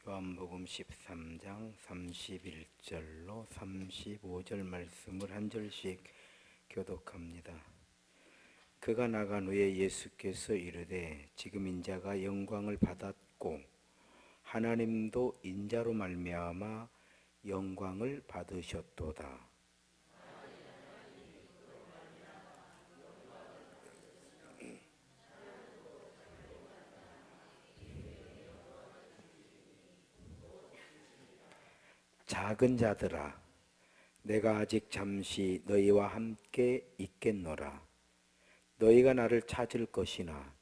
요한복음 13장 31절로 35절 말씀을 한 절씩 교독합니다. 그가 나간 후에 예수께서 이르되 지금 인자가 영광을 받았고 하나님도 인자로 말미암아 영광을 받으셨도다. 작은 자들아, 내가 아직 잠시 너희와 함께 있겠노라. 너희가 나를 찾을 것이나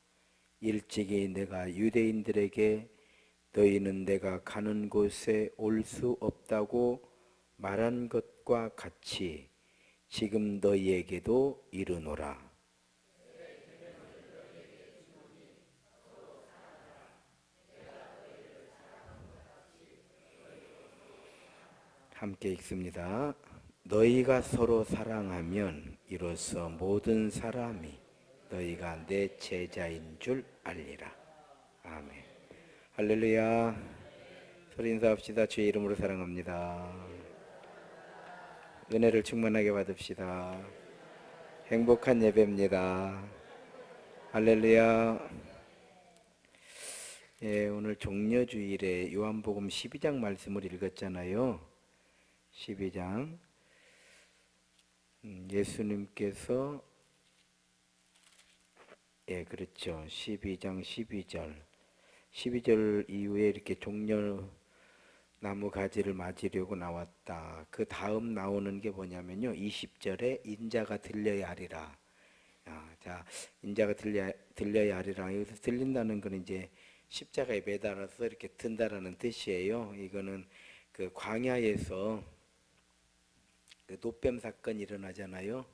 일찍이 내가 유대인들에게 너희는 내가 가는 곳에 올 수 없다고 말한 것과 같이 지금 너희에게도 이르노라. 함께 읽습니다. 너희가 서로 사랑하면 이로써 모든 사람이 너희가 내 제자인 줄 알리라. 아멘. 할렐루야. 소리 인사합시다. 주의 이름으로 사랑합니다. 은혜를 충만하게 받읍시다. 행복한 예배입니다. 할렐루야. 예, 오늘 종려주일에 요한복음 12장 말씀을 읽었잖아요. 12장 예수님께서 그렇죠. 12장 12절 이후에 이렇게 종려나무 가지를 맞으려고 나왔다. 그 다음 나오는 게 뭐냐면요, 20절에 인자가 들려야 하리라. 자, 인자가 들려야 하리라. 여기서 들린다는 건 이제 십자가에 매달아서 이렇게 든다라는 뜻이에요. 이거는 그 광야에서 그 노뱀 사건이 일어나잖아요.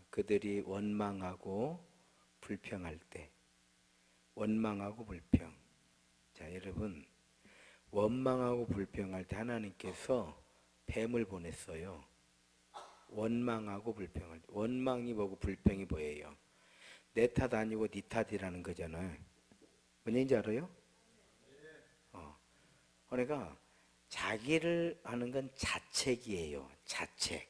그들이 원망하고 불평할 때, 원망하고 불평. 자, 여러분, 원망하고 불평할 때 하나님께서 뱀을 보냈어요. 원망하고 불평할 때. 원망이 뭐고 불평이 뭐예요? 내 탓 아니고 네 탓이라는 거잖아요. 뭔지 알아요? 그러니까 자기를 하는 건 자책이에요. 자책.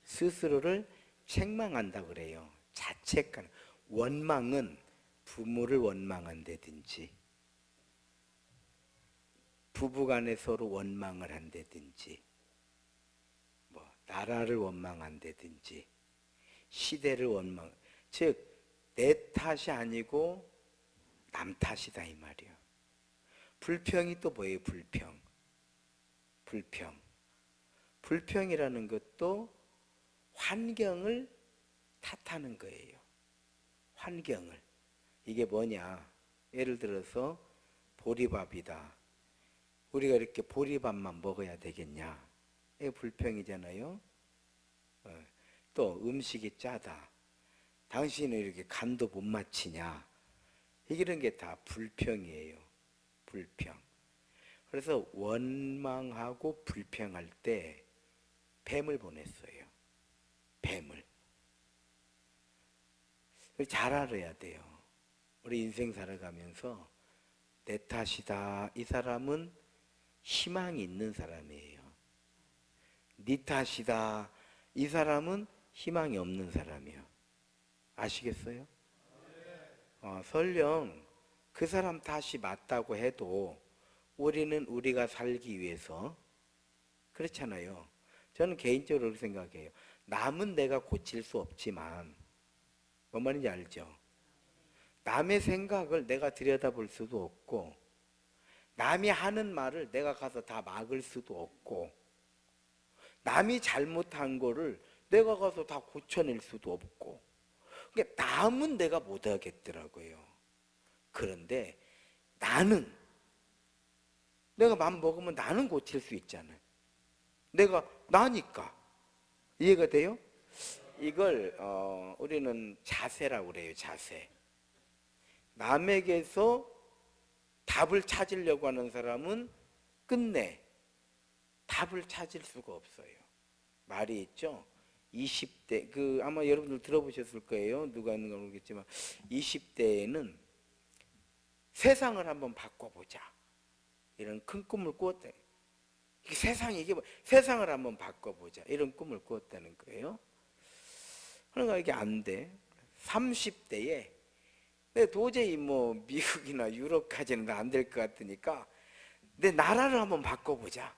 스스로를 책망한다 그래요. 자책하는. 원망은 부모를 원망한다든지, 부부간에 서로 원망을 한다든지, 뭐 나라를 원망한다든지, 시대를 원망. 즉 내 탓이 아니고 남 탓이다 이 말이에요. 불평이 또 뭐예요? 불평. 불평이라는 것도 환경을 탓하는 거예요. 환경을. 이게 뭐냐? 예를 들어서 보리밥이다. 우리가 이렇게 보리밥만 먹어야 되겠냐? 이게 불평이잖아요. 또 음식이 짜다. 당신은 이렇게 간도 못 맞히냐? 이런 게 다 불평이에요. 불평. 그래서 원망하고 불평할 때 뱀을 보냈어요. 뱀을. 잘 알아야 돼요. 우리 인생 살아가면서 내 탓이다. 이 사람은 희망이 있는 사람이에요. 네 탓이다. 이 사람은 희망이 없는 사람이에요. 아시겠어요? 설령 그 사람 탓이 맞다고 해도 우리는 우리가 살기 위해서 그렇잖아요. 저는 개인적으로 그렇게 생각해요. 남은 내가 고칠 수 없지만 뭔 말인지 알죠? 남의 생각을 내가 들여다볼 수도 없고 남이 하는 말을 내가 가서 다 막을 수도 없고 남이 잘못한 거를 내가 가서 다 고쳐낼 수도 없고 그러니까 남은 내가 못하겠더라고요. 그런데 내가 맘 먹으면 나는 고칠 수 있잖아요. 내가 나니까. 이해가 돼요? 이걸 우리는 자세라고 그래요. 자세. 남에게서 답을 찾으려고 하는 사람은 끝내 답을 찾을 수가 없어요. 말이 있죠. 20대 아마 여러분들 들어보셨을 거예요. 누가 있는가 모르겠지만 20대에는 세상을 한번 바꿔보자. 이런 큰 꿈을 꾸었다. 이게 세상을 한번 바꿔보자. 이런 꿈을 꾸었다는 거예요. 그러니까 이게 안 돼. 30대에 내 도저히 뭐 미국이나 유럽까지는 안 될 것 같으니까 내 나라를 한번 바꿔보자.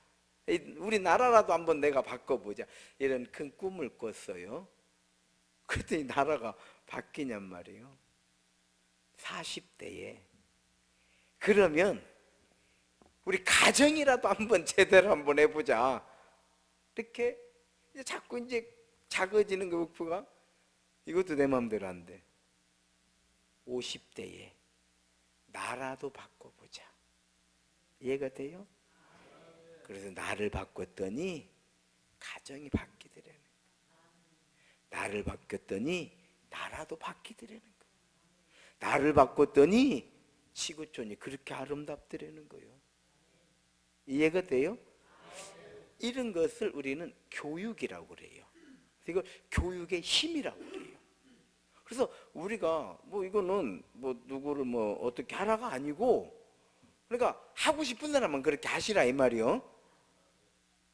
우리 나라라도 한번 내가 바꿔보자. 이런 큰 꿈을 꿨어요. 그랬더니 나라가 바뀌냔 말이에요. 40대에. 그러면 우리 가정이라도 한번 제대로 한번 해보자. 이렇게 자꾸 이제 작아지는 그 목표가. 이것도 내 마음대로 안 돼. 50대에 나라도 바꿔보자. 이해가 돼요? 그래서 나를 바꿨더니 가정이 바뀌더라는 거예요. 나를 바꿨더니 나라도 바뀌더라는 거예요. 나를 바꿨더니 지구촌이 그렇게 아름답더라는 거예요. 이해가 돼요? 이런 것을 우리는 교육이라고 그래요. 이걸 교육의 힘이라고 그래요. 그래서 우리가 뭐 이거는 뭐 누구를 뭐 어떻게 하라가 아니고, 그러니까 하고 싶은 사람은 그렇게 하시라 이 말이요.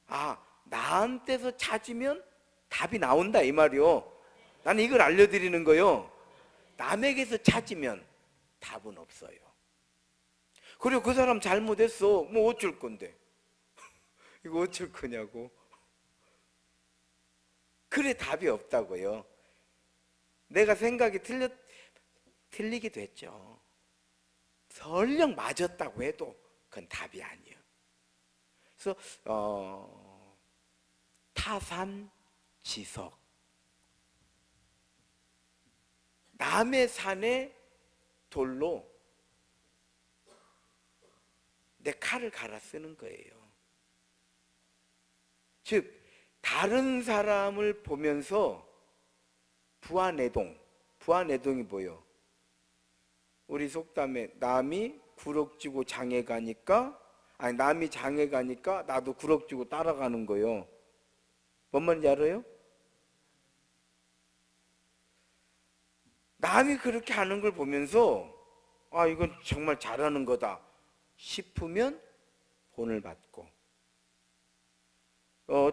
아, 나한테서 찾으면 답이 나온다 이 말이요. 나는 이걸 알려드리는 거요. 남에게서 찾으면 답은 없어요. 그리고 그 사람 잘못했어. 뭐 어쩔 건데? 이거 어쩔 거냐고. 그래 답이 없다고요. 내가 생각이 틀리기도 했죠. 설령 맞았다고 해도 그건 답이 아니에요. 그래서 타산지석, 남의 산에 돌로 내 칼을 갈아 쓰는 거예요. 즉 다른 사람을 보면서 부안해동이 뭐예요? 우리 속담에 남이 구럭지고 장에 가니까, 아니 남이 장에 가니까 나도 구럭지고 따라가는 거예요. 뭔 말인지 알아요? 남이 그렇게 하는 걸 보면서 아 이건 정말 잘하는 거다 싶으면 본을 받고,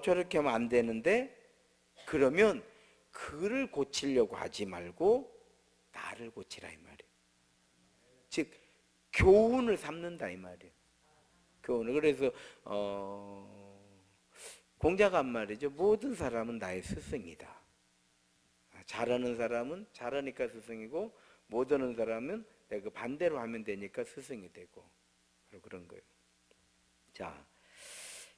저렇게 하면 안 되는데, 그러면 그를 고치려고 하지 말고 나를 고치라 이 말이에요. 즉 교훈을 삼는다 이 말이에요. 교훈을. 그래서 공자가 한 말이죠. 모든 사람은 나의 스승이다. 잘하는 사람은 잘하니까 스승이고, 못하는 사람은 내가 반대로 하면 되니까 스승이 되고, 그런 거예요. 자,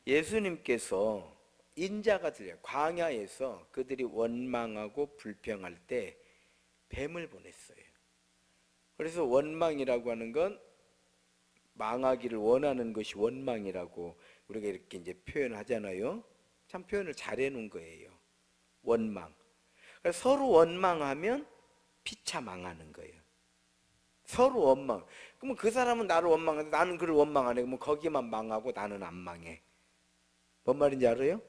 예수님께서 인자가 들려요. 광야에서 그들이 원망하고 불평할 때 뱀을 보냈어요. 그래서 원망이라고 하는 건 망하기를 원하는 것이 원망이라고 우리가 이렇게 이제 표현하잖아요. 참 표현을 잘 해놓은 거예요. 원망. 그래서 서로 원망하면 피차 망하는 거예요. 서로 원망. 그러면 그 사람은 나를 원망하는데 나는 그를 원망하네. 그러면 거기만 망하고 나는 안 망해. 뭔 말인지 알아요?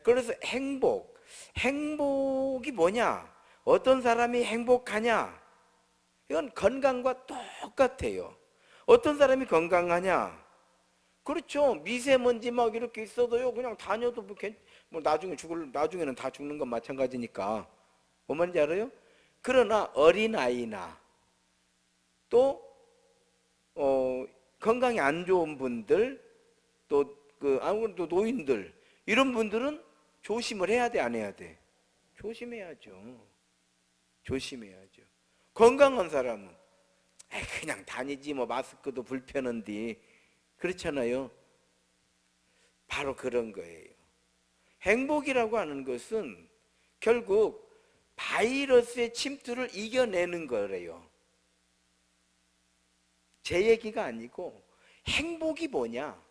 그래서 행복이 뭐냐? 어떤 사람이 행복하냐? 이건 건강과 똑같아요. 어떤 사람이 건강하냐? 그렇죠. 미세먼지 막 이렇게 있어도요, 그냥 다녀도 뭐 나중에는 다 죽는 건 마찬가지니까. 뭔 말인지 알아요? 그러나 어린아이나 또 건강이 안 좋은 분들, 또 아무래도 노인들, 이런 분들은 조심을 해야 돼, 안 해야 돼? 조심해야죠. 조심해야죠. 건강한 사람은 그냥 다니지 뭐, 마스크도 불편한데, 그렇잖아요. 바로 그런 거예요. 행복이라고 하는 것은 결국 바이러스의 침투를 이겨내는 거래요. 제 얘기가 아니고, 행복이 뭐냐,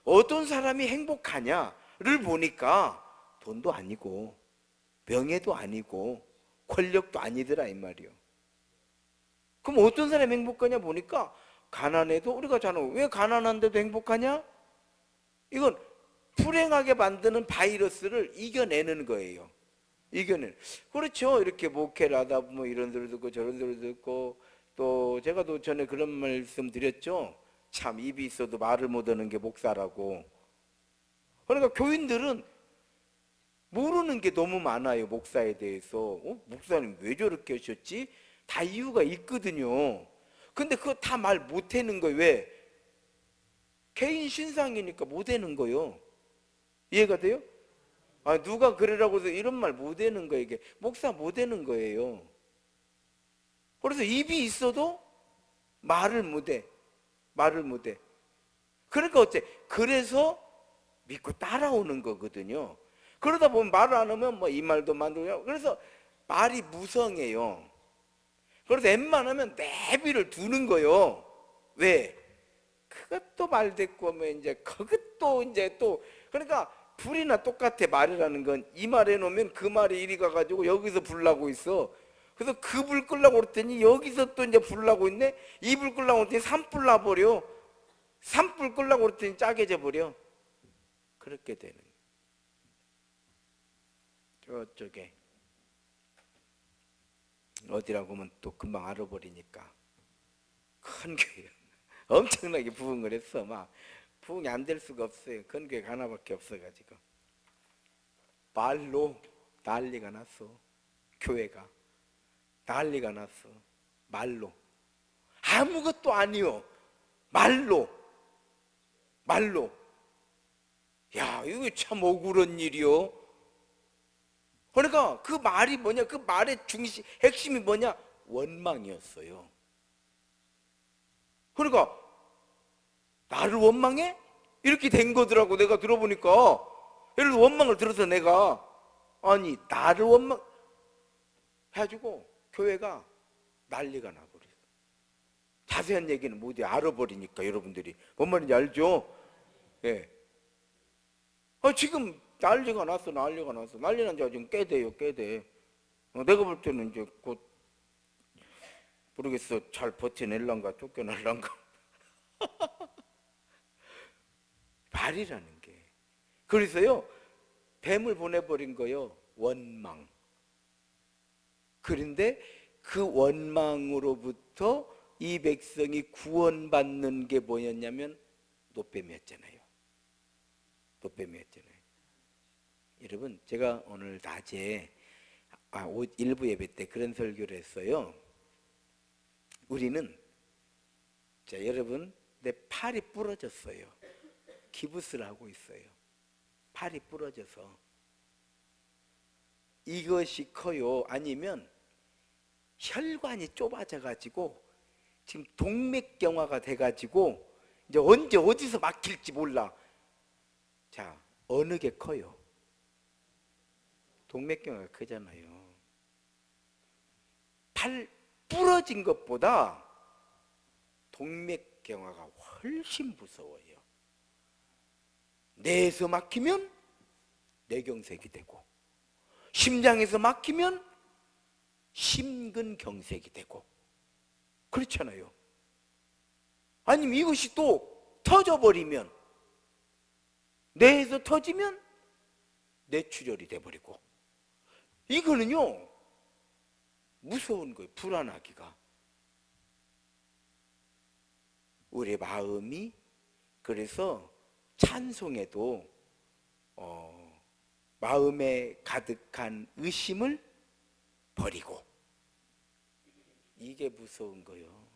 어떤 사람이 행복하냐를 보니까 돈도 아니고 명예도 아니고 권력도 아니더라 이 말이요. 그럼 어떤 사람이 행복하냐 보니까, 가난해도 우리가 왜 가난한데도 행복하냐? 이건 불행하게 만드는 바이러스를 이겨내는 거예요. 그렇죠. 이렇게 목회를 하다 보면 이런 소리 듣고 저런 소리 듣고, 또 제가 또 전에 그런 말씀 드렸죠. 참 입이 있어도 말을 못하는 게 목사라고. 그러니까 교인들은 모르는 게 너무 많아요. 목사에 대해서. 목사님 왜 저렇게 하셨지? 다 이유가 있거든요. 근데 그거 다 말 못하는 거예요. 왜? 개인 신상이니까 못하는 거예요. 이해가 돼요? 누가 그러라고 해서 이런 말 못하는 거예요. 이게 목사 못하는 거예요. 그래서 입이 있어도 말을 못해. 말을 못해. 그러니까 어째? 그래서 믿고 따라오는 거거든요. 그러다 보면 말을 안 하면 뭐 이 말도 만들고, 그래서 말이 무성해요. 그래서 웬만하면 내비를 두는 거예요. 왜? 그것도 말대꾸 하면 이제 그것도 이제 또, 그러니까 불이나 똑같아. 말이라는 건 이 말 해놓으면 그 말이 이리 가가지고 여기서 불나고 있어. 그래서 그 불 끌라고 그랬더니 여기서 또 이제 불나고 있네. 이 불 끌라고 그랬더니 산불 나버려. 산불 끌라고 그랬더니 짜게져 버려. 그렇게 되는 저쪽에 어디라고 하면 또 금방 알아버리니까 큰 교회 엄청나게 부흥을 했어. 막 부흥이 안 될 수가 없어요. 큰 교회 하나밖에 없어가지고 말로 난리가 났어. 교회가 난리가 났어. 말로 아무것도 아니요. 말로 야, 이거 참 억울한 일이요. 그러니까 그 말이 뭐냐? 그 말의 핵심이 뭐냐? 원망이었어요. 그러니까 나를 원망해? 이렇게 된 거더라고. 내가 들어보니까. 예를 들어 원망을 들어서 내가 아니 나를 원망 해가지고 교회가 난리가 나버렸어. 자세한 얘기는 못해. 알아버리니까. 여러분들이 뭔 말인지 알죠? 예. 지금 난리가 났어. 난리 난 지 지금 꽤 돼요. 내가 볼 때는 이제 곧 모르겠어. 잘 버텨낼란가 쫓겨날란가. 말이라는 게. 그래서요 뱀을 보내버린 거요. 원망. 그런데 그 원망으로부터 이 백성이 구원받는 게 뭐였냐면 노뱀이었잖아요. 여러분 제가 오늘 낮에 일부 예배 때 그런 설교를 했어요. 우리는 여러분 내 팔이 부러졌어요. 기부스를 하고 있어요. 팔이 부러져서 이것이 커요? 아니면 혈관이 좁아져 가지고 지금 동맥경화가 돼 가지고 이제 언제 어디서 막힐지 몰라. 자, 어느 게 커요? 동맥경화가 크잖아요. 팔 부러진 것보다 동맥경화가 훨씬 무서워요. 뇌에서 막히면 뇌경색이 되고, 심장에서 막히면 심근경색이 되고, 그렇잖아요. 아니면 이것이 또 터져버리면, 뇌에서 터지면 뇌출혈이 돼버리고, 이거는요 무서운 거예요. 불안하기가. 우리의 마음이 그래서 찬송에도 마음에 가득한 의심을 버리고, 이게 무서운 거예요.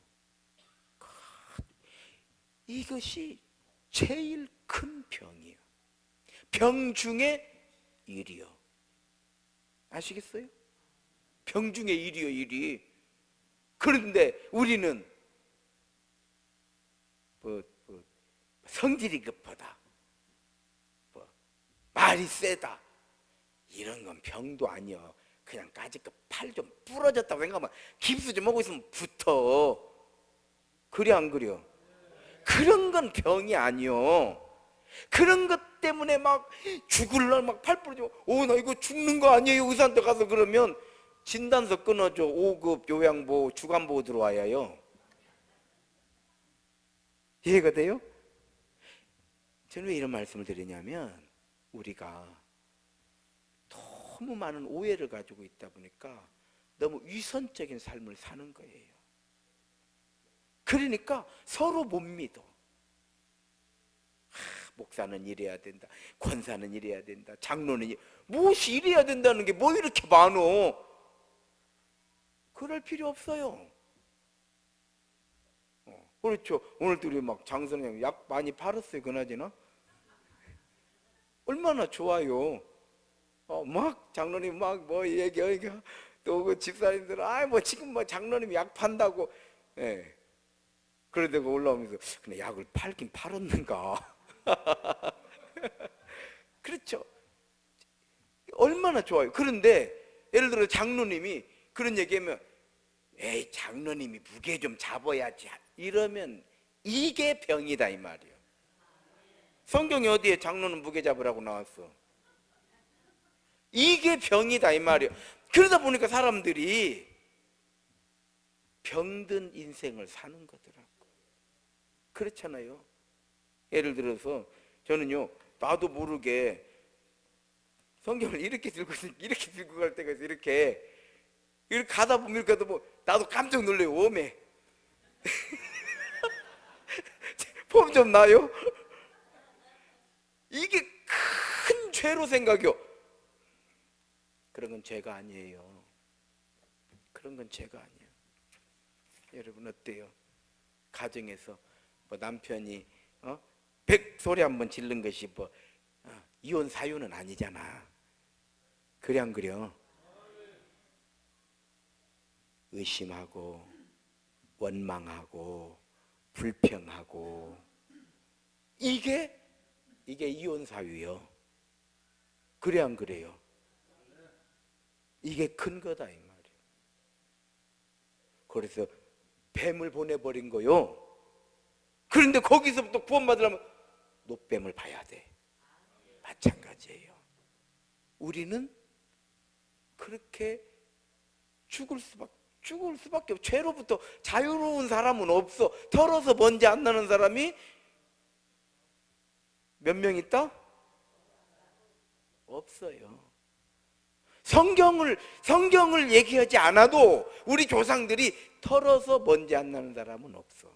이것이 제일 큰 병이에요. 병 중에 1위요. 아시겠어요? 병 중에 1위요, 1위. 그런데 우리는 성질이 급하다, 말이 세다, 이런 건 병도 아니여. 그냥 까짓거 팔 좀 부러졌다고 생각하면 깁스 좀 하고 있으면 붙어. 그래 안 그려? 그런 건 병이 아니여. 그런 것 때문에 막 죽을 날 막 팔 부러지고 나 이거 죽는 거 아니에요 의사한테 가서 그러면 진단서 끊어줘. 5급 요양보 주간보호 들어와야 해요. 이해가 돼요? 저는 왜 이런 말씀을 드리냐면 우리가 너무 많은 오해를 가지고 있다 보니까 너무 위선적인 삶을 사는 거예요. 그러니까 서로 못 믿어. 목사는 이래야 된다, 권사는 이래야 된다, 장로는 무엇이 이래야 된다는 게 뭐 이렇게 많어. 그럴 필요 없어요. 그렇죠. 오늘도 우리 막 장선생 약 많이 팔았어요. 그나저나 얼마나 좋아요. 막 장로님 막 뭐 얘기 또 그 집사님들 뭐 지금 뭐 장로님 약 판다고. 예. 그러다가 올라오면서 근데 약을 팔긴 팔았는가. 그렇죠. 얼마나 좋아요. 그런데 예를 들어 장로님이 그런 얘기하면 에이 장로님이 무게 좀 잡아야지 이러면 이게 병이다 이 말이에요. 성경에 어디에 장로는 무게 잡으라고 나왔어? 이게 병이다 이 말이에요. 그러다 보니까 사람들이 병든 인생을 사는 거더라고. 그렇잖아요. 예를 들어서 저는요 나도 모르게 성경을 이렇게 들고 갈 때가 있어. 이렇게 가다 보면 나도 깜짝 놀래요. 오메 폼 좀 나요? 이게 큰 죄로 생각해요. 그런 건 죄가 아니에요. 그런 건 죄가 아니에요. 여러분 어때요? 가정에서 뭐 남편이 소리 한번 지른 것이 이혼 사유는 아니잖아. 그래 안 그래요? 의심하고 원망하고 불평하고 이게 이혼 사유요. 그래 안 그래요? 이게 큰 거다 이 말이에요. 그래서 뱀을 보내버린 거요. 그런데 거기서부터 구원받으려면 노뱀을 봐야 돼. 마찬가지예요. 우리는 그렇게 죽을 수밖에 없어. 죄로부터 자유로운 사람은 없어. 털어서 먼지 안 나는 사람이 몇 명 있다? 없어요. 성경을 얘기하지 않아도 우리 조상들이 털어서 먼지 안 나는 사람은 없어.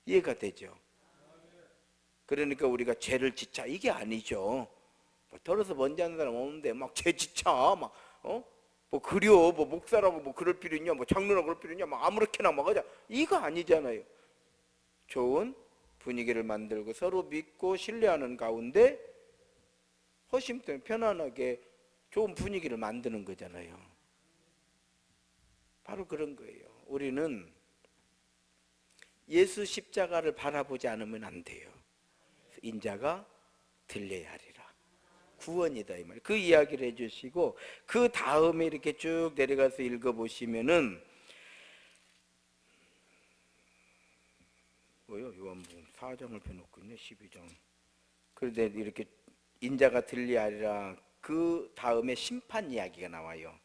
이해가 되죠? 그러니까 우리가 죄를 지차 이게 아니죠. 털어서 먼지 안 나는 사람 없는데 막 죄 지차 뭐 그려 뭐 목사라고 뭐 그럴 필요 있냐, 뭐 장로라고 그럴 필요 있냐, 막 아무렇게나 막 하자 이거 아니잖아요. 좋은 분위기를 만들고 서로 믿고 신뢰하는 가운데 허심탄회 편안하게 좋은 분위기를 만드는 거잖아요. 바로 그런 거예요. 우리는 예수 십자가를 바라보지 않으면 안 돼요. 인자가 들려야 하리라. 구원이다 이 말이에요. 그 이야기를 해주시고 그 다음에 이렇게 쭉 내려가서 읽어보시면은 요한복음 4장을 펴놓고 있네. 12장. 그런데 이렇게 인자가 들려야 하리라. 그 다음에 심판 이야기가 나와요.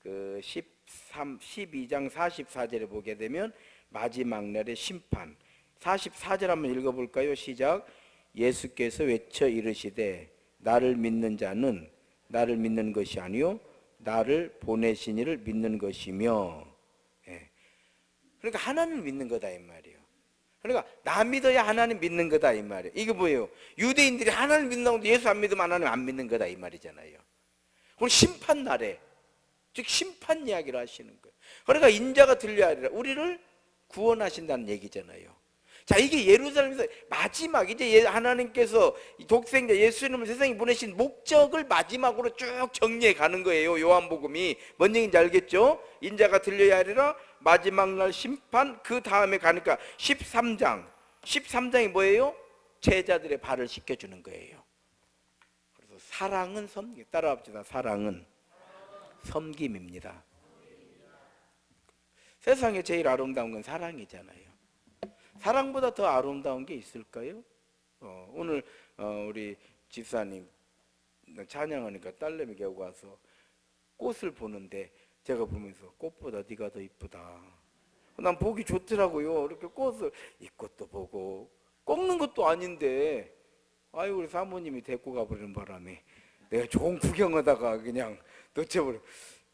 그 12장 44절에 보게 되면 마지막 날의 심판. 44절 한번 읽어볼까요? 시작. 예수께서 외쳐 이르시되 나를 믿는 자는 나를 믿는 것이 아니요 나를 보내신 이를 믿는 것이며. 그러니까 하나님을 믿는 거다 이 말이에요. 그러니까 나 믿어야 하나님 믿는 거다 이 말이에요. 이게 뭐예요? 유대인들이 하나님 믿는다고 예수 안 믿으면 하나님 안 믿는 거다 이 말이잖아요. 그럼 심판 날에 즉 심판 이야기를 하시는 거예요. 그러니까 인자가 들려야 하리라. 우리를 구원하신다는 얘기잖아요. 자, 이게 예루살렘에서 마지막 이제 하나님께서 독생자 예수님을 세상에 보내신 목적을 마지막으로 쭉 정리해 가는 거예요. 요한복음이 뭔 얘기인지 알겠죠? 인자가 들려야 하리라. 마지막 날 심판. 그 다음에 가니까 13장이 뭐예요? 제자들의 발을 씻겨주는 거예요. 그래서 사랑은 섬김. 따라합시다. 사랑은 섬김입니다. 세상에 제일 아름다운 건 사랑이잖아요. 사랑보다 더 아름다운 게 있을까요? 오늘 우리 집사님 찬양하니까 딸내미 겨우 와서 꽃을 보는데 제가 보면서 꽃보다 네가 더 이쁘다. 난 보기 좋더라고요. 이렇게 꽃을 이 꽃도 보고 꺾는 것도 아닌데 아유 우리 사모님이 데리고 가버리는 바람에 내가 좋은 구경하다가 그냥 놓쳐버려.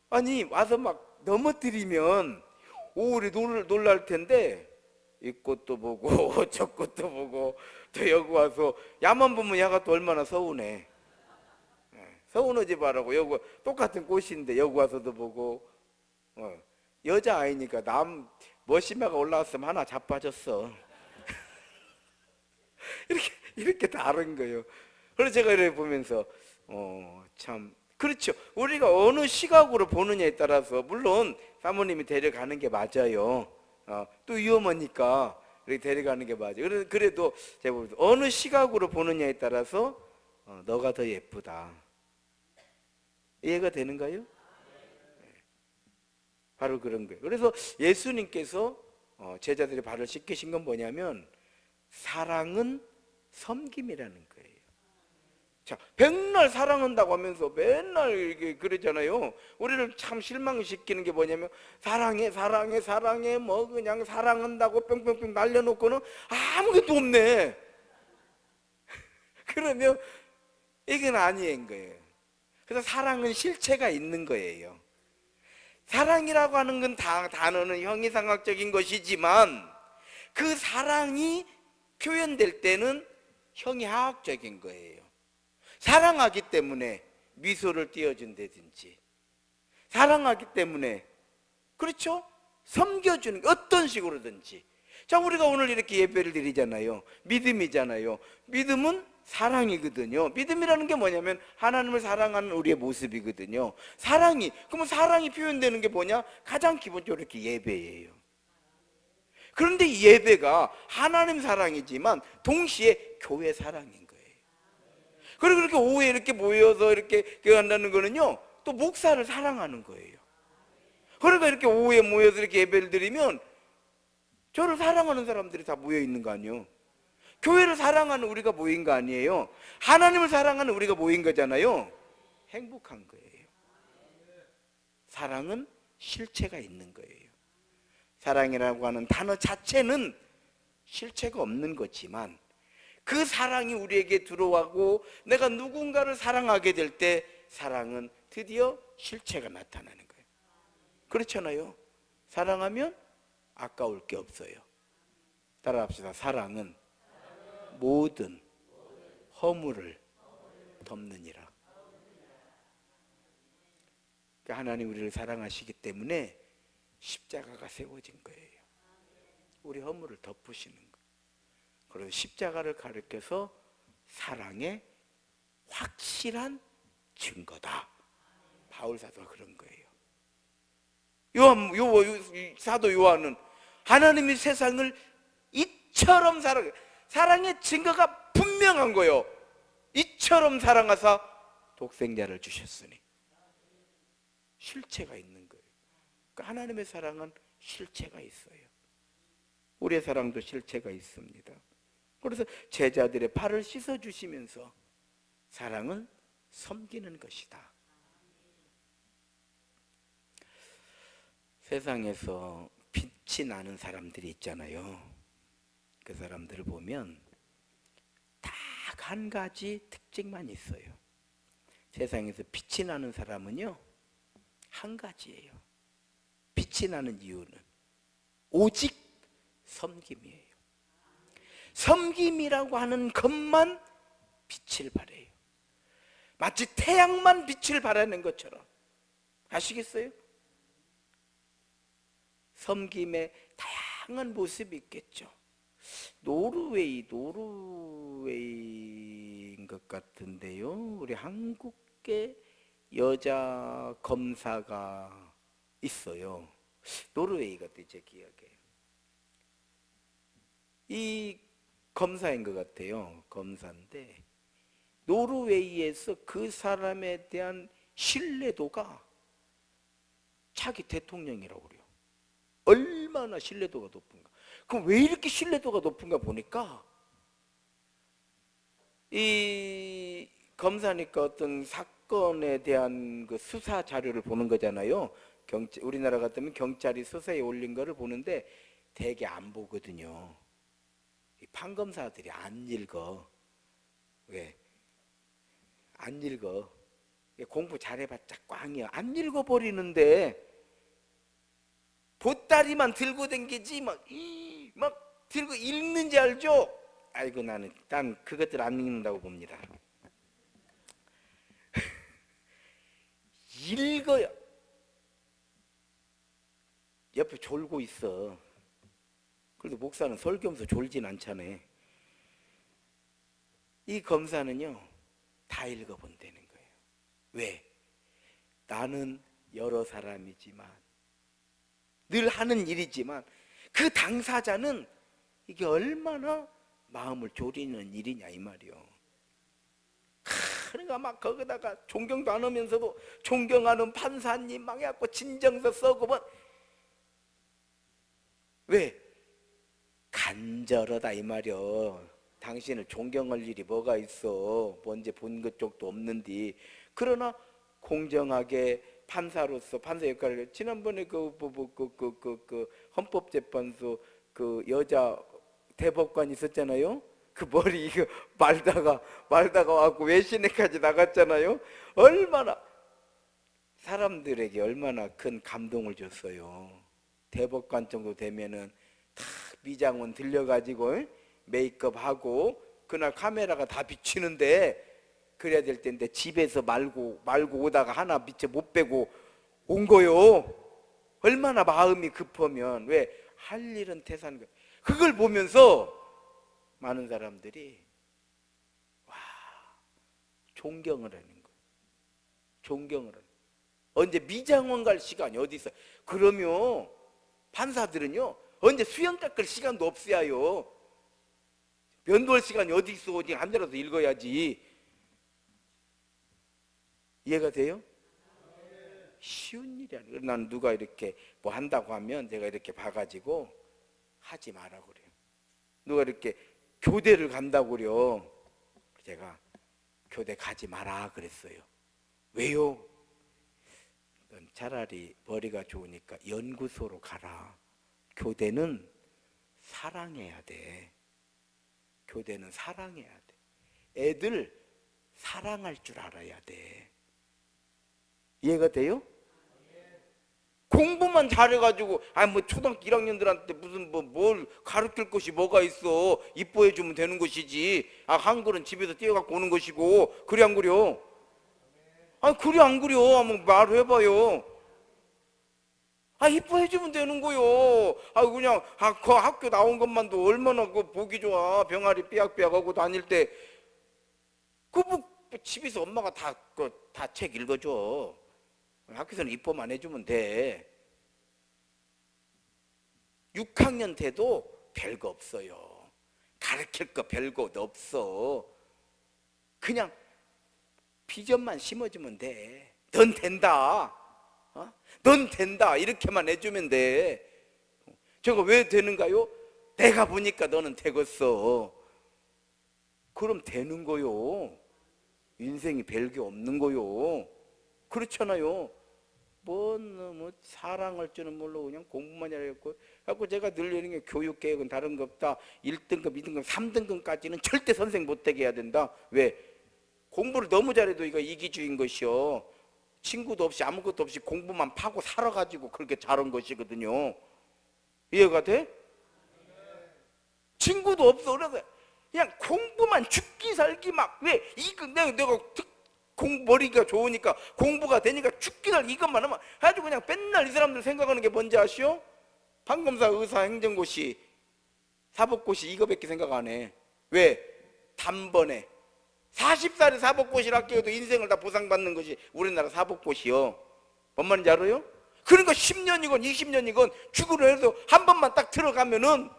아니 와서 막 넘어뜨리면 오래 놀랄 텐데 이 꽃도 보고 저 꽃도 보고 또 여기 와서 야만 보면 야가 또 얼마나 서운해. 서운하지 말라고. 여기 똑같은 꽃인데 여기 와서도 보고. 여자아이니까 남 머시마가 올라왔으면 하나 자빠졌어. 이렇게 다른 거예요. 그래서 제가 이렇게 보면서 참 그렇죠. 우리가 어느 시각으로 보느냐에 따라서 물론 사모님이 데려가는 게 맞아요. 또 위험하니까 이렇게 데려가는 게 맞아요. 그래도 제가 보면서 어느 시각으로 보느냐에 따라서 너가 더 예쁘다. 이해가 되는가요? 바로 그런 거예요. 그래서 예수님께서 제자들의 발을 씻기신 건 뭐냐면 사랑은 섬김이라는 거예요. 자, 백날 사랑한다고 하면서 맨날 이렇게 그러잖아요. 우리를 참 실망시키는 게 뭐냐면 사랑해 사랑해 사랑해 뭐 그냥 사랑한다고 뿅뿅뿅 날려놓고는 아무것도 없네. 그러면 이건 아니인 거예요. 그래서 사랑은 실체가 있는 거예요. 사랑이라고 하는 건 단어는 형이상학적인 것이지만 그 사랑이 표현될 때는 형이하학적인 거예요. 사랑하기 때문에 미소를 띄워준다든지, 사랑하기 때문에 그렇죠? 섬겨주는 게 어떤 식으로든지. 자, 우리가 오늘 이렇게 예배를 드리잖아요. 믿음이잖아요. 믿음은 사랑이거든요. 믿음이라는 게 뭐냐면 하나님을 사랑하는 우리의 모습이거든요. 그러면 사랑이 표현되는 게 뭐냐? 가장 기본적으로 이렇게 예배예요. 그런데 이 예배가 하나님 사랑이지만 동시에 교회 사랑인 거예요. 그리고 그렇게 오후에 이렇게 모여서 이렇게 한다는 거는요, 또 목사를 사랑하는 거예요. 그러니까 이렇게 오후에 모여서 이렇게 예배를 드리면 저를 사랑하는 사람들이 다 모여 있는 거 아니에요. 교회를 사랑하는 우리가 모인 거 아니에요. 하나님을 사랑하는 우리가 모인 거잖아요. 행복한 거예요. 사랑은 실체가 있는 거예요. 사랑이라고 하는 단어 자체는 실체가 없는 거지만 그 사랑이 우리에게 들어가고 내가 누군가를 사랑하게 될 때 사랑은 드디어 실체가 나타나는 거예요. 그렇잖아요. 사랑하면 아까울 게 없어요. 따라합시다. 사랑은 모든 허물을 덮느니라. 그러니까 하나님 우리를 사랑하시기 때문에 십자가가 세워진 거예요. 우리 허물을 덮으시는 거예요. 그래서 십자가를 가리켜서 사랑의 확실한 증거다. 바울 사도가 그런 거예요. 사도 요한은 하나님이 세상을 이처럼 사랑의 증거가 분명한 거예요. 이처럼 사랑하사 독생자를 주셨으니. 실체가 있는 거예요. 그러니까 하나님의 사랑은 실체가 있어요. 우리의 사랑도 실체가 있습니다. 그래서 제자들의 발을 씻어주시면서 사랑은 섬기는 것이다. 세상에서 빛이 나는 사람들이 있잖아요. 그 사람들을 보면 딱 한 가지 특징만 있어요. 세상에서 빛이 나는 사람은요, 한 가지예요. 빛이 나는 이유는 오직 섬김이에요. 섬김이라고 하는 것만 빛을 발해요. 마치 태양만 빛을 발하는 것처럼. 아시겠어요? 섬김의 다양한 모습이 있겠죠. 노르웨이인 것 같은데요. 우리 한국계 여자 검사가 있어요. 노르웨이 같아요, 제 기억에. 이 검사인 것 같아요. 검사인데 노르웨이에서 그 사람에 대한 신뢰도가 차기 대통령이라고 그래요. 얼마나 신뢰도가 높은가. 그럼 왜 이렇게 신뢰도가 높은가 보니까 이 검사니까 어떤 사건에 대한 그 수사 자료를 보는 거잖아요. 우리나라 같으면 경찰이 수사에 올린 거를 보는데 되게 안 보거든요. 이 판검사들이 안 읽어. 왜? 안 읽어. 공부 잘해봤자 꽝이야. 안 읽어버리는데 보따리만 들고 댕기지 막 들고 읽는지 알죠? 아이고 난 그것들 안 읽는다고 봅니다. 읽어요. 옆에 졸고 있어. 그래도 목사는 설교하면서 졸진 않잖아요. 이 검사는요 다 읽어본다는 거예요. 왜? 나는 여러 사람이지만 늘 하는 일이지만 그 당사자는 이게 얼마나 마음을 졸이는 일이냐 이 말이요. 그러니까 막 거기다가 존경도 안 하면서도 존경하는 판사님 막 해갖고 진정서 써고 뭐 왜? 간절하다 이 말이요. 당신을 존경할 일이 뭐가 있어. 뭔지 본 것쪽도 없는데. 그러나 공정하게 판사로서 판사 역할을 지난번에 그 헌법재판소 그 여자 대법관 있었잖아요. 그 머리 이거 말다가 와갖고 외신에까지 나갔잖아요. 얼마나 사람들에게 얼마나 큰 감동을 줬어요. 대법관 정도 되면은 다 미장원 들려가지고 메이크업하고 그날 카메라가 다 비치는데 그래야 될 텐데 집에서 말고 오다가 하나 밑에 못 빼고 온 거요. 얼마나 마음이 급하면 왜 할 일은 태산 그걸 보면서 많은 사람들이 와 존경을 하는 거예요. 존경을 하는 거예요. 언제 미장원 갈 시간이 어디 있어요? 그러면 판사들은요 언제 수영 닦을 시간도 없어요. 면도할 시간이 어디 있어? 어디 앉아서 읽어야지. 이해가 돼요? 쉬운 일이 아니에요. 난 누가 이렇게 뭐 한다고 하면 제가 이렇게 봐가지고 하지 마라 그래요. 누가 이렇게 교대를 간다고 그래요. 제가 교대 가지 마라 그랬어요. 왜요? 넌 차라리 머리가 좋으니까 연구소로 가라. 교대는 사랑해야 돼. 교대는 사랑해야 돼. 애들 사랑할 줄 알아야 돼. 이해가 돼요? 공부만 잘해가지고 뭐 초등학교 1학년들한테 무슨 뭘 가르칠 것이 뭐가 있어. 이뻐해 주면 되는 것이지. 한글은 집에서 띄어갖고 오는 것이고. 그래 안 그려? 그래 안 그려? 한번 말해봐요. 이뻐해 주면 되는 거요. 그냥 그 학교 나온 것만도 얼마나 그 보기 좋아. 병아리 삐약삐약하고 다닐 때 뭐 집에서 엄마가 다 책 읽어줘. 학교에서는 입보만 해주면 돼. 6학년 돼도 별거 없어요. 가르칠 거 별거 없어. 그냥 비전만 심어주면 돼. 넌 된다. 넌 된다. 이렇게만 해주면 돼. 저거 왜 되는가요? 내가 보니까 너는 되겠어. 그럼 되는 거요. 인생이 별게 없는 거요. 그렇잖아요. 뭐 사랑할 줄은 모르고 그냥 공부만 잘했고. 그래서 제가 늘 이런 게 교육계획은 다른 거 없다. 1등급, 2등급, 3등급까지는 절대 선생 못되게 해야 된다. 왜? 공부를 너무 잘해도 이거 이기주의인 것이요. 친구도 없이 아무것도 없이 공부만 파고 살아가지고 그렇게 잘한 것이거든요. 이해가 돼? 친구도 없어. 그래서 그냥 공부만 죽기 살기 막 왜 이거 내가 머리가 좋으니까 공부가 되니까 죽기 살기 이것만 하면 아주 그냥 맨날 이 사람들 생각하는 게 뭔지 아시오? 판검사, 의사, 행정고시, 사법고시 이거밖에 생각 안 해. 왜? 단번에 40살에 사법고시를 합격해도 인생을 다 보상받는 것이 우리나라 사법고시요. 뭔 말인지 알아요? 그러니까 10년이건 20년이건 죽으려 해도 한 번만 딱 들어가면은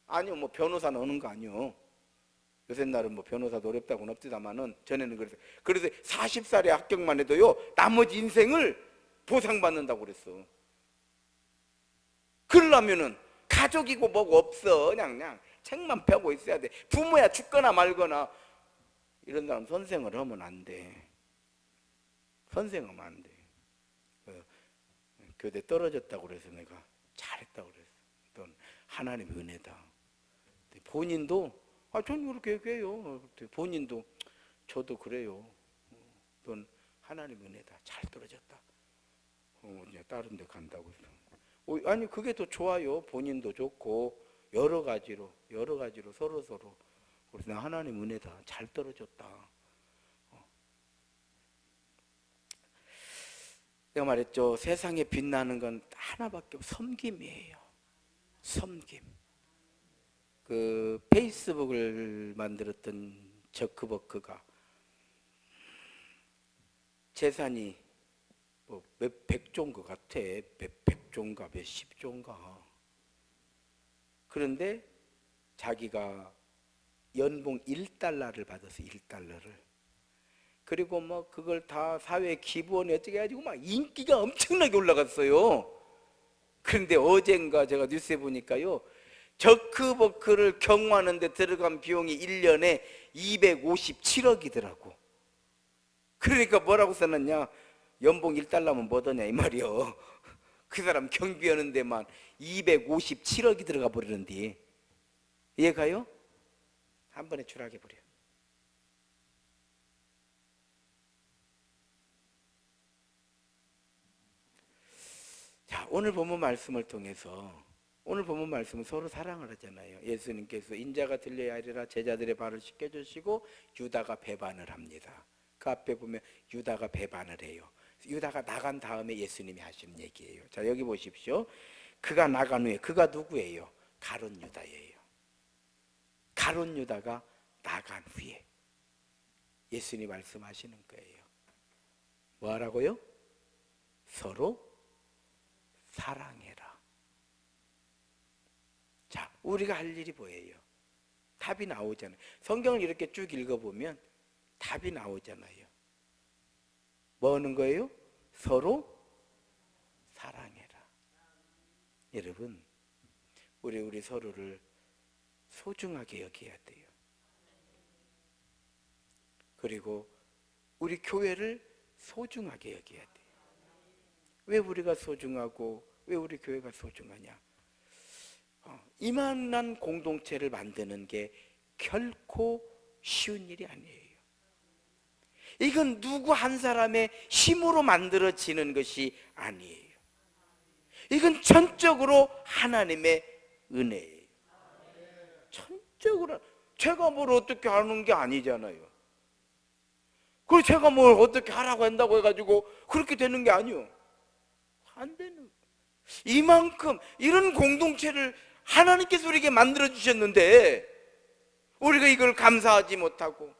아니요 뭐 변호사 넣는 거 아니요. 요새 날은 뭐 변호사도 어렵다고는 없지다마는 전에는 그래서 40살에 합격만 해도요 나머지 인생을 보상받는다고 그랬어. 그러려면은 가족이고 뭐고 없어. 그냥 책만 펴고 있어야 돼. 부모야 죽거나 말거나. 이런 사람 선생을 하면 안 돼. 선생하면 안 돼. 교대 떨어졌다고 그래서 내가 잘했다고 그랬어. 넌 하나님의 은혜다. 본인도 전 그렇게 얘기해요. 본인도 저도 그래요. 넌 하나님의 은혜다. 잘 떨어졌다. 이제 다른 데 간다고 해서. 아니 그게 더 좋아요. 본인도 좋고 여러 가지로 서로. 그래서 나 하나님 은혜다. 잘 떨어졌다. 내가 말했죠. 세상에 빛나는 건 하나밖에 없어. 섬김이에요. 섬김. 그 페이스북을 만들었던 저크버크가 재산이 뭐 몇백 조인 것 같아. 몇백 조인가 몇십 조인가. 그런데 자기가 연봉 1달러를 받았어. 1달러를. 그리고 뭐 그걸 다 사회 기부원에 어떻게 해가지고 막 인기가 엄청나게 올라갔어요. 그런데 어젠가 제가 뉴스에 보니까요, 저크버크를 경호하는 데 들어간 비용이 1년에 257억이더라고. 그러니까 뭐라고 써놨냐, 연봉 1달러면 뭐더냐 이 말이요. 그 사람 경비하는 데만 257억이 들어가 버리는데 이해가요? 한 번에 추락해버려. 자, 오늘 본문 말씀을 통해서, 오늘 본문 말씀은 서로 사랑을 하잖아요. 예수님께서 인자가 들려야 하리라 제자들의 발을 씻겨주시고 유다가 배반을 합니다. 그 앞에 보면 유다가 배반을 해요. 유다가 나간 다음에 예수님이 하시는 얘기예요. 자, 여기 보십시오. 그가 나간 후에, 그가 누구예요? 가룟 유다예요. 가룟 유다가 나간 후에 예수님이 말씀하시는 거예요. 뭐 하라고요? 서로 사랑해라. 자, 우리가 할 일이 뭐예요? 답이 나오잖아요. 성경을 이렇게 쭉 읽어보면 답이 나오잖아요. 뭐 하는 거예요? 서로 사랑해라. 여러분, 우리 서로를 소중하게 여겨야 돼요. 그리고 우리 교회를 소중하게 여겨야 돼요. 왜 우리가 소중하고 왜 우리 교회가 소중하냐? 이만한 공동체를 만드는 게 결코 쉬운 일이 아니에요. 이건 누구 한 사람의 힘으로 만들어지는 것이 아니에요. 이건 전적으로 하나님의 은혜예요. 전적으로. 제가 뭘 어떻게 하는 게 아니잖아요. 그리고 제가 뭘 어떻게 하라고 한다고 해가지고 그렇게 되는 게 아니요. 안 되는 거예요. 이만큼 이런 공동체를 하나님께서 우리에게 만들어 주셨는데 우리가 이걸 감사하지 못하고,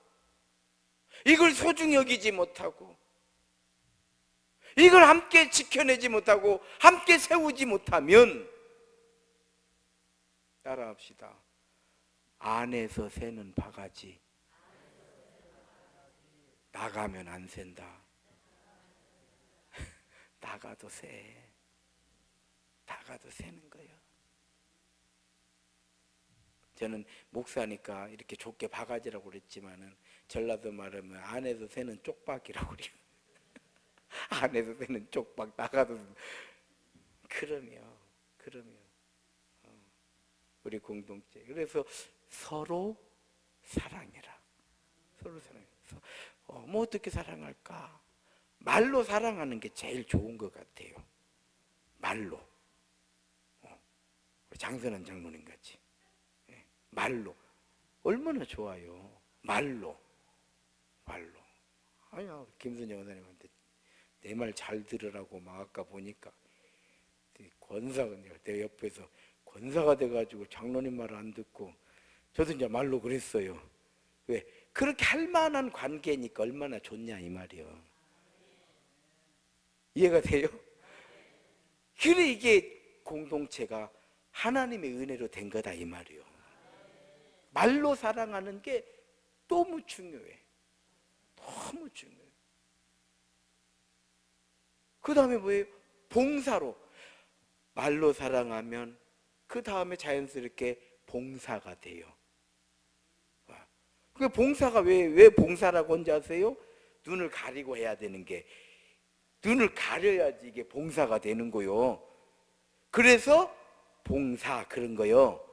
이걸 소중히 여기지 못하고, 이걸 함께 지켜내지 못하고 함께 세우지 못하면, 따라합시다. 안에서 새는 바가지 나가면 안 샌다. 나가도 새. 나가도 새는 거예요. 저는 목사니까 이렇게 좁게 바가지라고 그랬지만은 전라도 말하면 안에서 새는 쪽박이라고 그래요. 안에서 새는 쪽박, 나가도. 그러면 우리 공동체, 그래서 서로 사랑해라. 서로 사랑해. 뭐 어떻게 사랑할까? 말로 사랑하는 게 제일 좋은 것 같아요. 말로. 우리 장선한 장로님 같이. 말로. 얼마나 좋아요. 말로. 아니야, 김선영 원사님한테 내 말 잘 들으라고 막 아까 보니까 권사가, 내 옆에서 권사가 돼가지고 장로님 말을 안 듣고, 저도 이제 말로 그랬어요. 왜? 그렇게 할 만한 관계니까 얼마나 좋냐 이 말이요. 이해가 돼요? 그래, 이게 공동체가 하나님의 은혜로 된 거다 이 말이요. 말로 사랑하는 게 너무 중요해. 너무 중요해. 그 다음에 뭐예요? 봉사로. 말로 사랑하면 그 다음에 자연스럽게 봉사가 돼요. 그 봉사가 왜 봉사라고 한지 아세요? 눈을 가리고 해야 되는 게, 눈을 가려야지 이게 봉사가 되는 거요. 그래서 봉사 그런 거요.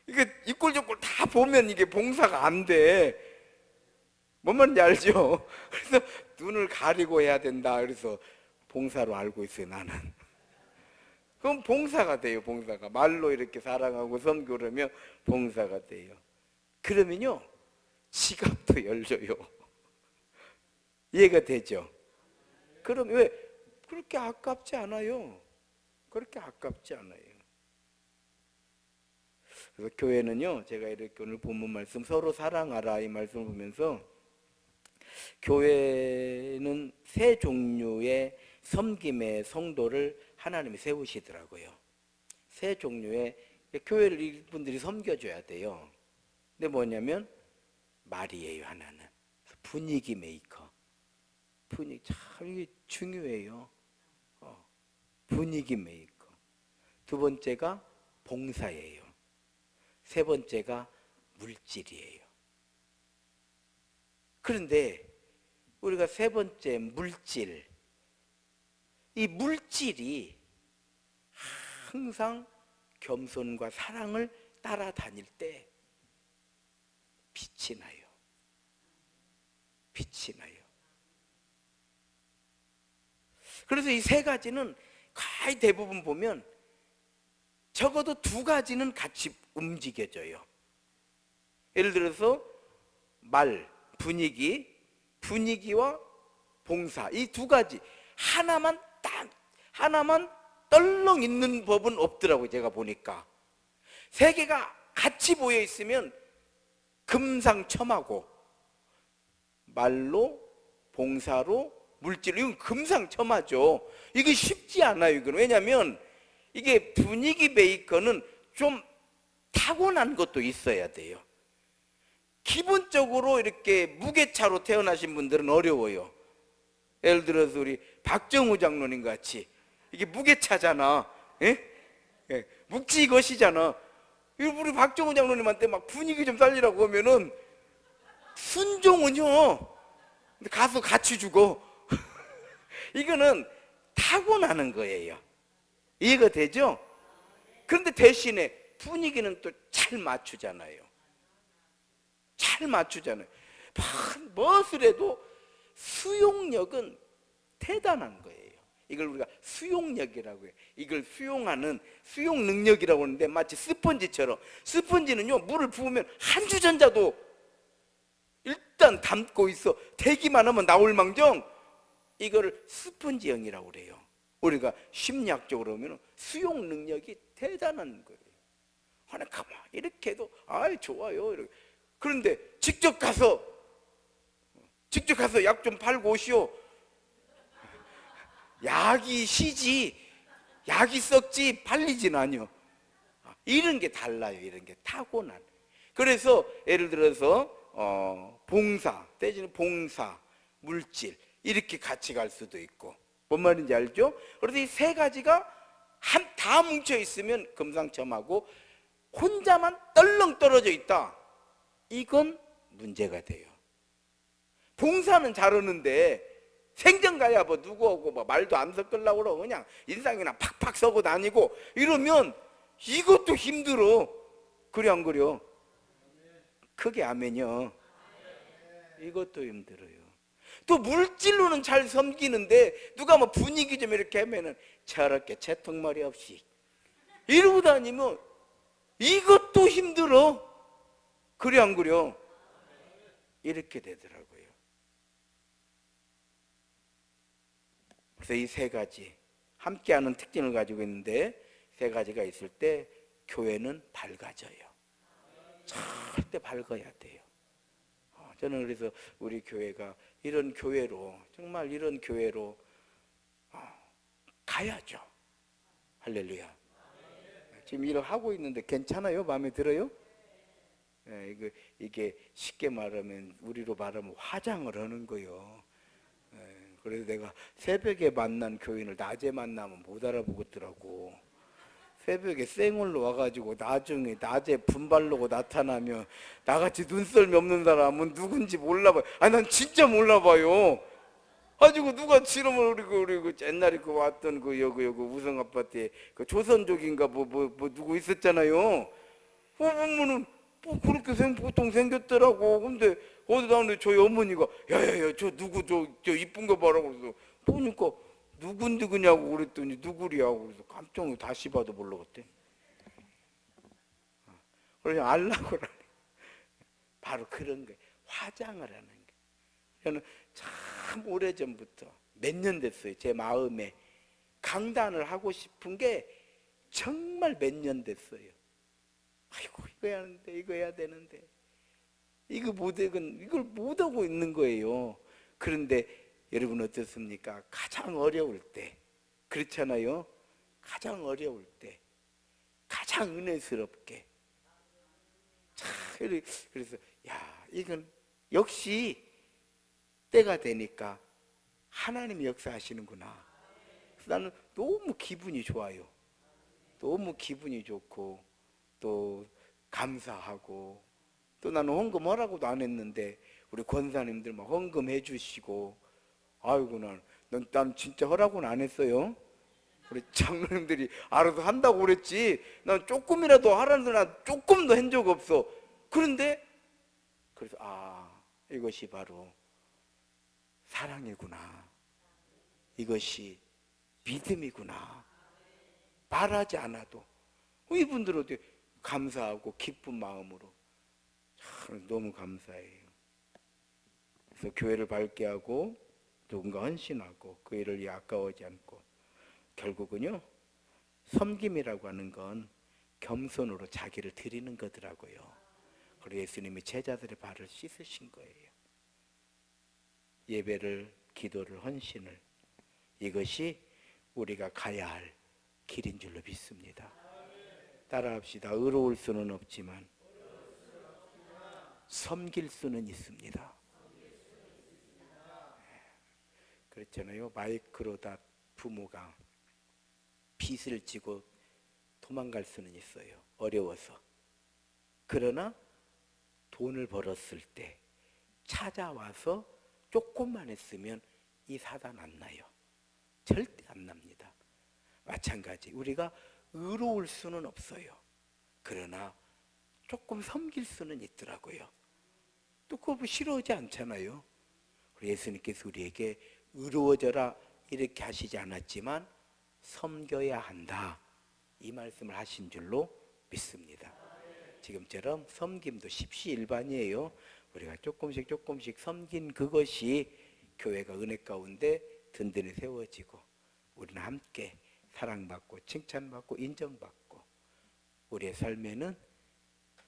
이게 이꼴저꼴 다 보면 이게 봉사가 안 돼. 뭔 말인지 알죠? 그래서 눈을 가리고 해야 된다. 그래서 봉사로 알고 있어요, 나는. 그럼 봉사가 돼요. 봉사가 말로 이렇게 사랑하고 섬기고 그러면 봉사가 돼요. 그러면요 지갑도 열려요. 이해가 되죠? 그럼 왜 그렇게 아깝지 않아요? 그렇게 아깝지 않아요. 그래서 교회는요, 제가 이렇게 오늘 본문 말씀 서로 사랑하라 이 말씀을 보면서 교회는 세 종류의 섬김의 성도를 하나님이 세우시더라고요. 세 종류의 교회를 이분들이 섬겨줘야 돼요. 근데 뭐냐면 말이에요. 하나는 분위기 메이커. 분위기 참 이게 중요해요. 분위기 메이커. 두 번째가 봉사예요. 세 번째가 물질이에요. 그런데 우리가 세 번째 물질, 이 물질이 항상 겸손과 사랑을 따라다닐 때 빛이 나요. 빛이 나요. 그래서 이 세 가지는 거의 대부분 보면 적어도 두 가지는 같이 움직여져요. 예를 들어서 말, 분위기와 봉사, 이 두 가지 하나만 떨렁 있는 법은 없더라고요. 제가 보니까 세 개가 같이 모여 있으면 금상첨화고, 말로 봉사로 물질로, 이건 금상첨화죠. 이게 쉽지 않아요. 이건 왜냐하면 이게 분위기 메이커는 좀 타고난 것도 있어야 돼요. 기본적으로 이렇게 무게차로 태어나신 분들은 어려워요. 예를 들어서 우리 박정우 장로님 같이 이게 무게차잖아. 예? 예. 묵직것이잖아. 우리 박정우 장로님한테 막 분위기 좀 살리라고 하면은 순종은요 가서 같이 주고 이거는 타고나는 거예요. 이해가 되죠? 그런데 대신에 분위기는 또 잘 맞추잖아요. 잘 맞추잖아요. 무엇을 해도 수용력은 대단한 거예요. 이걸 우리가 수용력이라고 해요. 이걸 수용하는 수용 능력이라고 하는데 마치 스펀지처럼, 스펀지는요 물을 부으면 한 주전자도 일단 담고 있어. 대기만 하면 나올 망정 이거를 스펀지형이라고 그래요. 우리가 심리학적으로 보면 수용 능력이 대단한 거예요. 하나 가만 이렇게 해도 좋아요. 이렇게. 그런데 직접 가서 약 좀 팔고 오시오. 약이 시지, 약이 썩지 팔리진 않요. 이런 게 달라요. 이런 게 타고난. 그래서 예를 들어서 봉사 대신에 봉사, 물질 이렇게 같이 갈 수도 있고. 뭔 말인지 알죠? 그래서 이 세 가지가 다 뭉쳐 있으면 금상첨화고, 혼자만 떨렁 떨어져 있다, 이건 문제가 돼요. 봉사는 잘하는데 생전 가야 뭐 누구하고 뭐 말도 안 섞으려고 그러고 그냥 인상이나 팍팍 써고 다니고 이러면 이것도 힘들어. 그래 안 그래요? 크게 아멘요. 이것도 힘들어요. 또 물질로는 잘 섬기는데 누가 뭐 분위기 좀 이렇게 하면은 저렇게 채통머리 없이 이러고 다니면 이것도 힘들어. 그래 안 그래요? 이렇게 되더라고요. 그래서 이 세 가지 함께하는 특징을 가지고 있는데, 세 가지가 있을 때 교회는 밝아져요. 절대 밝아야 돼요. 저는 그래서 우리 교회가 이런 교회로, 정말 이런 교회로 가야죠. 할렐루야. 지금 일을 하고 있는데 괜찮아요? 마음에 들어요? 이게 쉽게 말하면, 우리로 말하면 화장을 하는 거예요. 그래서 내가 새벽에 만난 교인을 낮에 만나면 못 알아보겠더라고. 새벽에 쌩얼로 와가지고 나중에 낮에 분발르고 나타나면 나같이 눈썰미 없는 사람은 누군지 몰라봐요. 난 진짜 몰라봐요. 가지고 누가 지름을 우리 옛날에 왔던 여기 우성 아파트에 조선족인가 뭐 누구 있었잖아요. 보면은 그렇게 보통 생겼더라고. 근데 어디 나오는데 저희 어머니가 야야야 저 누구 저 이쁜 거 봐라고 그래서 보니까 누구냐고 그랬더니 누구랴고 그래서 깜짝 놀라서 다시 봐도 모르겠대. 그래서 알라고 그러네. 바로 그런 거예요. 화장을 하는 거예요. 저는 참 오래전부터 몇 년 됐어요. 제 마음에 강단을 하고 싶은 게 정말 몇 년 됐어요. 아이고 이거 해야 하는데 이거 해야 되는데 이걸 못하고 있는 거예요. 그런데 여러분 어떻습니까? 가장 어려울 때 그렇잖아요. 가장 어려울 때 가장 은혜스럽게 그래서 야 이건 역시 때가 되니까 하나님이 역사하시는구나. 그래서 나는 너무 기분이 좋아요. 너무 기분이 좋고 또 감사하고 또 나는 헌금 하라고도 안 했는데 우리 권사님들 막 헌금 해주시고 아이고 난 진짜 허락은 안 했어요. 우리 장로님들이 알아서 한다고 그랬지 난 조금이라도 하라는 난 조금도 한 적 없어. 그런데 그래서 이것이 바로 사랑이구나. 이것이 믿음이구나. 말하지 않아도 이분들은 어떻게 감사하고 기쁜 마음으로 너무 감사해요. 그래서 교회를 밝게 하고 누군가 헌신하고 그 일을 아까워하지 않고 결국은요 섬김이라고 하는 건 겸손으로 자기를 드리는 거더라고요. 그리고 예수님이 제자들의 발을 씻으신 거예요. 예배를, 기도를, 헌신을 이것이 우리가 가야 할 길인 줄로 믿습니다. 따라합시다. 의로울 수는 없지만 섬길 수는 있습니다. 그렇잖아요. 마이크로다 부모가 빚을 지고 도망갈 수는 있어요. 어려워서. 그러나 돈을 벌었을 때 찾아와서 조금만 했으면 이 사단 안 나요. 절대 안 납니다. 마찬가지 우리가 의로울 수는 없어요. 그러나 조금 섬길 수는 있더라고요. 또 그거 싫어하지 않잖아요. 예수님께서 우리에게 의로워져라 이렇게 하시지 않았지만 섬겨야 한다 이 말씀을 하신 줄로 믿습니다. 지금처럼 섬김도 십시일반이에요. 우리가 조금씩 섬긴 그것이 교회가 은혜 가운데 든든히 세워지고 우리는 함께 사랑받고 칭찬받고 인정받고 우리의 삶에는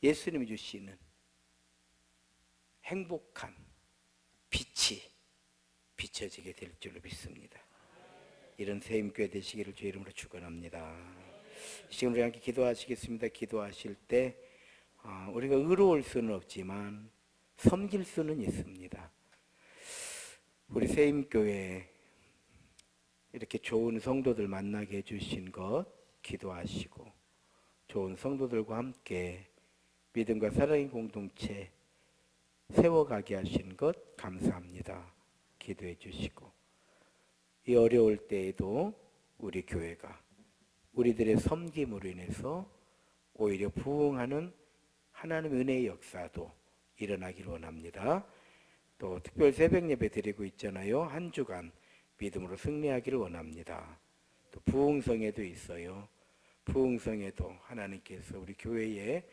예수님이 주시는 행복한 빛이 비춰지게 될 줄로 믿습니다. 이런 새임교회 되시기를 주의 이름으로 축원합니다. 지금 우리 함께 기도하시겠습니다. 기도하실 때 우리가 의로울 수는 없지만 섬길 수는 있습니다. 우리 새임교회 이렇게 좋은 성도들 만나게 해주신 것 기도하시고 좋은 성도들과 함께 믿음과 사랑의 공동체 세워가게 하신 것 감사합니다. 기도해 주시고 이 어려울 때에도 우리 교회가 우리들의 섬김으로 인해서 오히려 부흥하는 하나님의 은혜의 역사도 일어나기를 원합니다. 또 특별 새벽 예배 드리고 있잖아요. 한 주간 믿음으로 승리하기를 원합니다. 또 부흥성에도 있어요. 부흥성에도 하나님께서 우리 교회에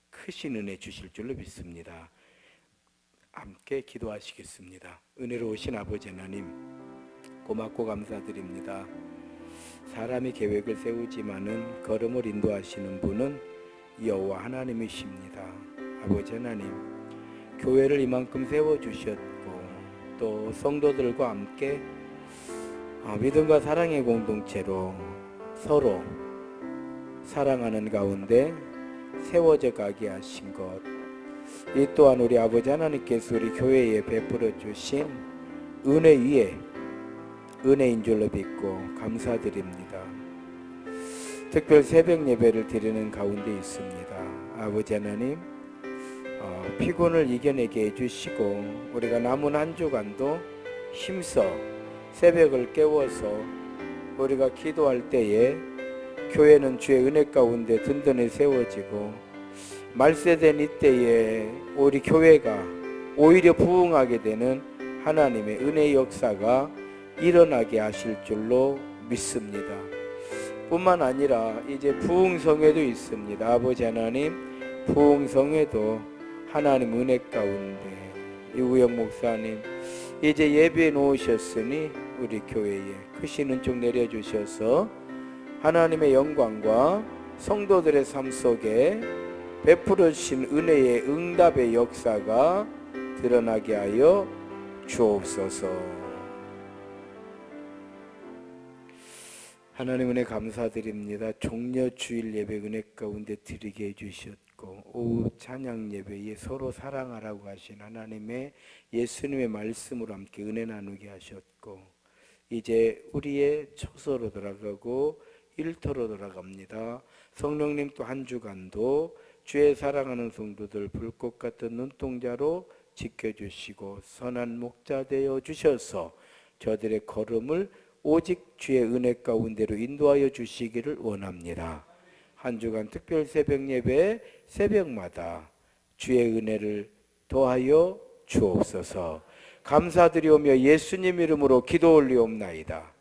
크신 은혜 주실 줄로 믿습니다. 함께 기도하시겠습니다. 은혜로우신 아버지 하나님 고맙고 감사드립니다. 사람이 계획을 세우지만은 걸음을 인도하시는 분은 여호와 하나님이십니다. 아버지 하나님 교회를 이만큼 세워주셨고 또 성도들과 함께 믿음과 사랑의 공동체로 서로 사랑하는 가운데 세워져 가게 하신 것, 이 또한 우리 아버지 하나님께서 우리 교회에 베풀어 주신 은혜 위에 은혜인 줄로 믿고 감사드립니다. 특별 새벽 예배를 드리는 가운데 있습니다. 아버지 하나님 피곤을 이겨내게 해주시고 우리가 남은 한 주간도 힘써 새벽을 깨워서 우리가 기도할 때에 교회는 주의 은혜 가운데 든든히 세워지고 말세된 이때에 우리 교회가 오히려 부흥하게 되는 하나님의 은혜의 역사가 일어나게 하실 줄로 믿습니다. 뿐만 아니라 이제 부흥성회도 있습니다. 아버지 하나님, 부흥성회도 하나님 은혜 가운데 이우영 목사님 이제 예배해 놓으셨으니 우리 교회에 크신 은총 내려주셔서 하나님의 영광과 성도들의 삶 속에 베풀어 주신 은혜의 응답의 역사가 드러나게 하여 주옵소서. 하나님 은혜 감사드립니다. 종려 주일 예배 은혜 가운데 드리게 해주셨고 오후 찬양 예배에 서로 사랑하라고 하신 하나님의 예수님의 말씀으로 함께 은혜 나누게 하셨고 이제 우리의 처소로 돌아가고 일터로 돌아갑니다. 성령님 또 한 주간도 주의 사랑하는 성도들 불꽃 같은 눈동자로 지켜주시고 선한 목자 되어 주셔서 저들의 걸음을 오직 주의 은혜 가운데로 인도하여 주시기를 원합니다. 한 주간 특별 새벽 예배 새벽마다 주의 은혜를 더하여 주옵소서. 감사드리오며 예수님 이름으로 기도 올리옵나이다.